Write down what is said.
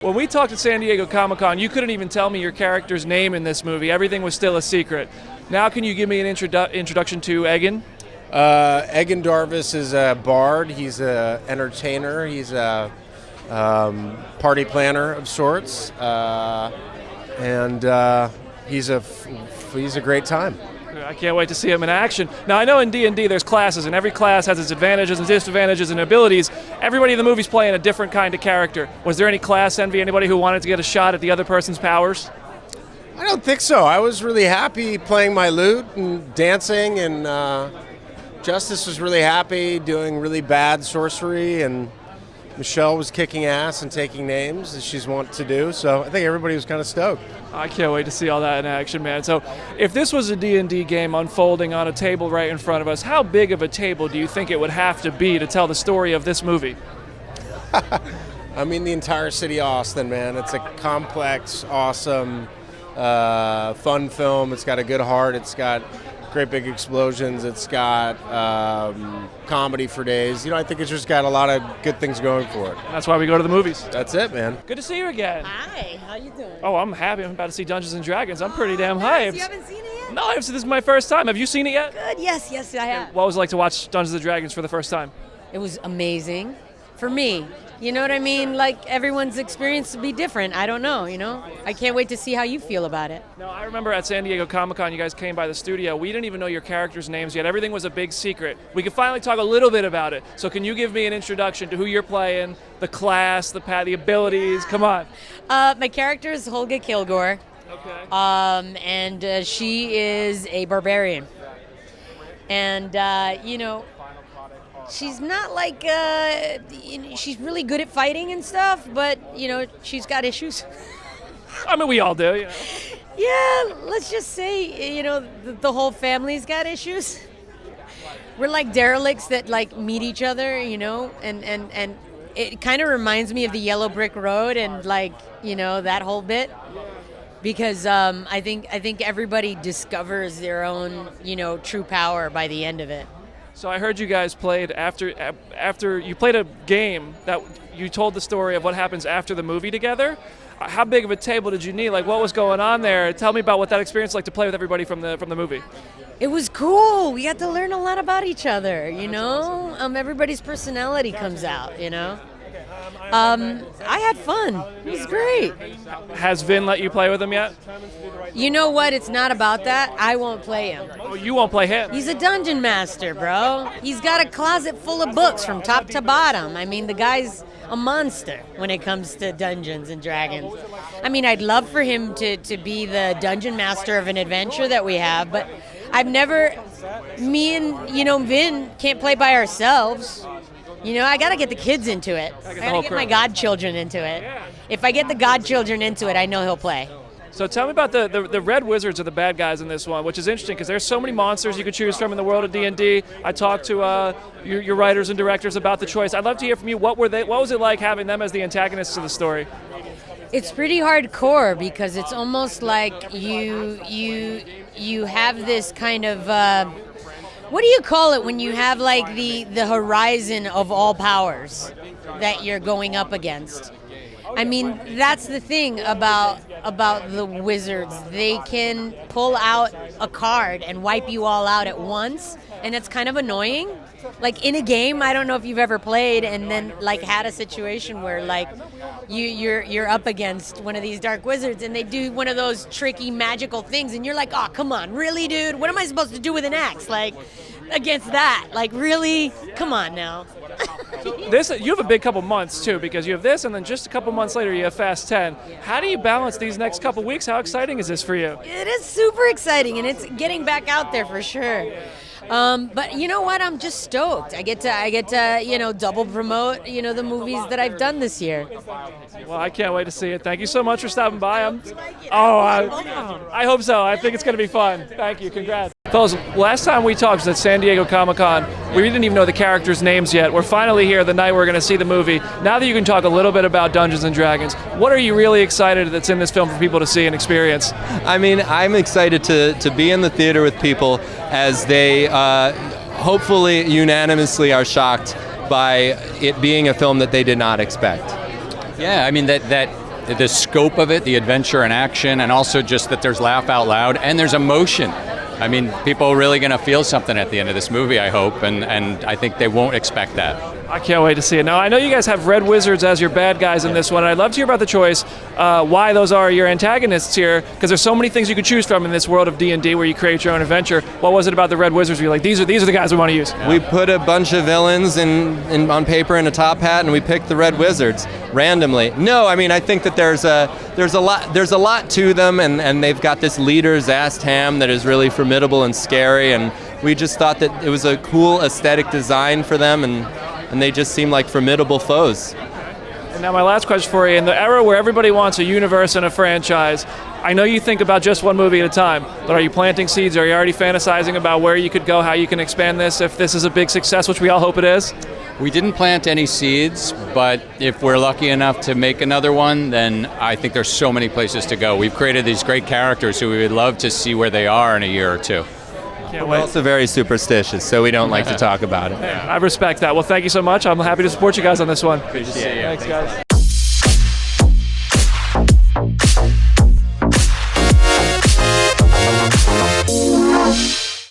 When we talked at San Diego Comic-Con, you couldn't even tell me your character's name in this movie. Everything was still a secret. Now can you give me an introduction to Egan? Egan Darvis is a bard. He's an entertainer. He's a party planner of sorts. And he's a great time. I can't wait to see him in action. Now, I know in D&D there's classes, and every class has its advantages and disadvantages and abilities. Everybody in the movie's playing a different kind of character. Was there any class envy, anybody who wanted to get a shot at the other person's powers? I don't think so. I was really happy playing my lute and dancing, and Justice was really happy doing really bad sorcery, and Michelle was kicking ass and taking names, as she's wont to do. So I think everybody was kind of stoked. I can't wait to see all that in action, man. So if this was a D&D game unfolding on a table right in front of us, how big of a table do you think it would have to be to tell the story of this movie? I mean, the entire city of Austin, man. It's a complex, awesome, fun film. It's got a good heart. It's got great big explosions. It's got comedy for days. You know, I think it's just got a lot of good things going for it. That's why we go to the movies. That's it, man. Good to see you again. Hi, how you doing? Oh, I'm happy. I'm about to see Dungeons & Dragons. I'm pretty damn hyped. You haven't seen it yet? No, this is my first time. Have you seen it yet? Good, yes, I have. What was it like to watch Dungeons & Dragons for the first time? It was amazing for me. You know what I mean? Like, everyone's experience will be different. I don't know, you know? I can't wait to see how you feel about it. No, I remember at San Diego Comic-Con, you guys came by the studio. We didn't even know your characters' names yet. Everything was a big secret. We could finally talk a little bit about it. So can you give me an introduction to who you're playing, the class, the abilities? Come on. My character is Holga Kilgore. Okay. And she is a barbarian. And, you know, she's not like, she's really good at fighting and stuff, but, you know, she's got issues. I mean, we all do, you know. Yeah, let's just say, you know, the whole family's got issues. We're like derelicts that, like, meet each other, you know, and it kind of reminds me of the Yellow Brick Road and, like, you know, that whole bit. Because I think everybody discovers their own, you know, true power by the end of it. So I heard you guys played after you played a game that you told the story of what happens after the movie together. How big of a table did you need? Like, what was going on there? Tell me about what that experience was like to play with everybody from the movie. It was cool. We got to learn a lot about each other, you know? Everybody's personality comes out, you know? I had fun. It was great. Has Vin let you play with him yet? You know what? It's not about that. I won't play him. Oh, you won't play him? He's a dungeon master, bro. He's got a closet full of books from top to bottom. I mean, the guy's a monster when it comes to Dungeons and Dragons. I mean, I'd love for him to be the dungeon master of an adventure that we have, but me and, you know, Vin can't play by ourselves. You know, I got to get the kids into it. I got to get my godchildren into it. If I get the godchildren into it, I know he'll play. So tell me about the Red Wizards are the bad guys in this one, which is interesting because there's so many monsters you could choose from in the world of D&D. I talked to your writers and directors about the choice. I'd love to hear from you. What was it like having them as the antagonists of the story? It's pretty hardcore because it's almost like you have this kind of what do you call it when you have like the horizon of all powers that you're going up against? I mean, that's the thing about the wizards. They can pull out a card and wipe you all out at once, and it's kind of annoying. Like in a game, I don't know if you've ever played and then like had a situation where like you're up against one of these dark wizards and they do one of those tricky magical things and you're like, oh, come on, really, dude? What am I supposed to do with an axe? Like against that? Like really? Come on now. You have a big couple months too, because you have this and then just a couple months later you have Fast 10. How do you balance these next couple weeks? How exciting is this for you? It is super exciting and it's getting back out there for sure. But you know what? I'm just stoked. I get to, you know, double promote, you know, the movies that I've done this year. Well, I can't wait to see it. Thank you so much for stopping by. I hope so. I think it's going to be fun. Thank you. Congrats. Fellas, last time we talked was at San Diego Comic-Con. We didn't even know the characters' names yet. We're finally here the night we're going to see the movie. Now that you can talk a little bit about Dungeons & Dragons, what are you really excited that's in this film for people to see and experience? I mean, I'm excited to be in the theater with people as they hopefully unanimously are shocked by it being a film that they did not expect. Yeah, I mean, that the scope of it, the adventure and action, and also just that there's laugh out loud and there's emotion. I mean, people are really going to feel something at the end of this movie, I hope, and I think they won't expect that. I can't wait to see it. Now, I know you guys have red wizards as your bad guys in this one, and I'd love to hear about the choice, why those are your antagonists here, because there's so many things you could choose from in this world of D&D where you create your own adventure. What was it about the red wizards where you're like, these are the guys we want to use? We put a bunch of villains on paper in a top hat, and we picked the red wizards randomly. No, I mean, I think that there's a lot to them, and they've got this leader, Zastam, that is really formidable and scary, and we just thought that it was a cool aesthetic design for them, and they just seem like formidable foes. And now my last question for you, in the era where everybody wants a universe and a franchise, I know you think about just one movie at a time, but are you planting seeds? Are you already fantasizing about where you could go, how you can expand this if this is a big success, which we all hope it is? We didn't plant any seeds, but if we're lucky enough to make another one, then I think there's so many places to go. We've created these great characters who we would love to see where they are in a year or two. We're also very superstitious, so we don't like to talk about it. I respect that. Well, thank you so much. I'm happy to support you guys on this one. Good to see you. Thanks, guys.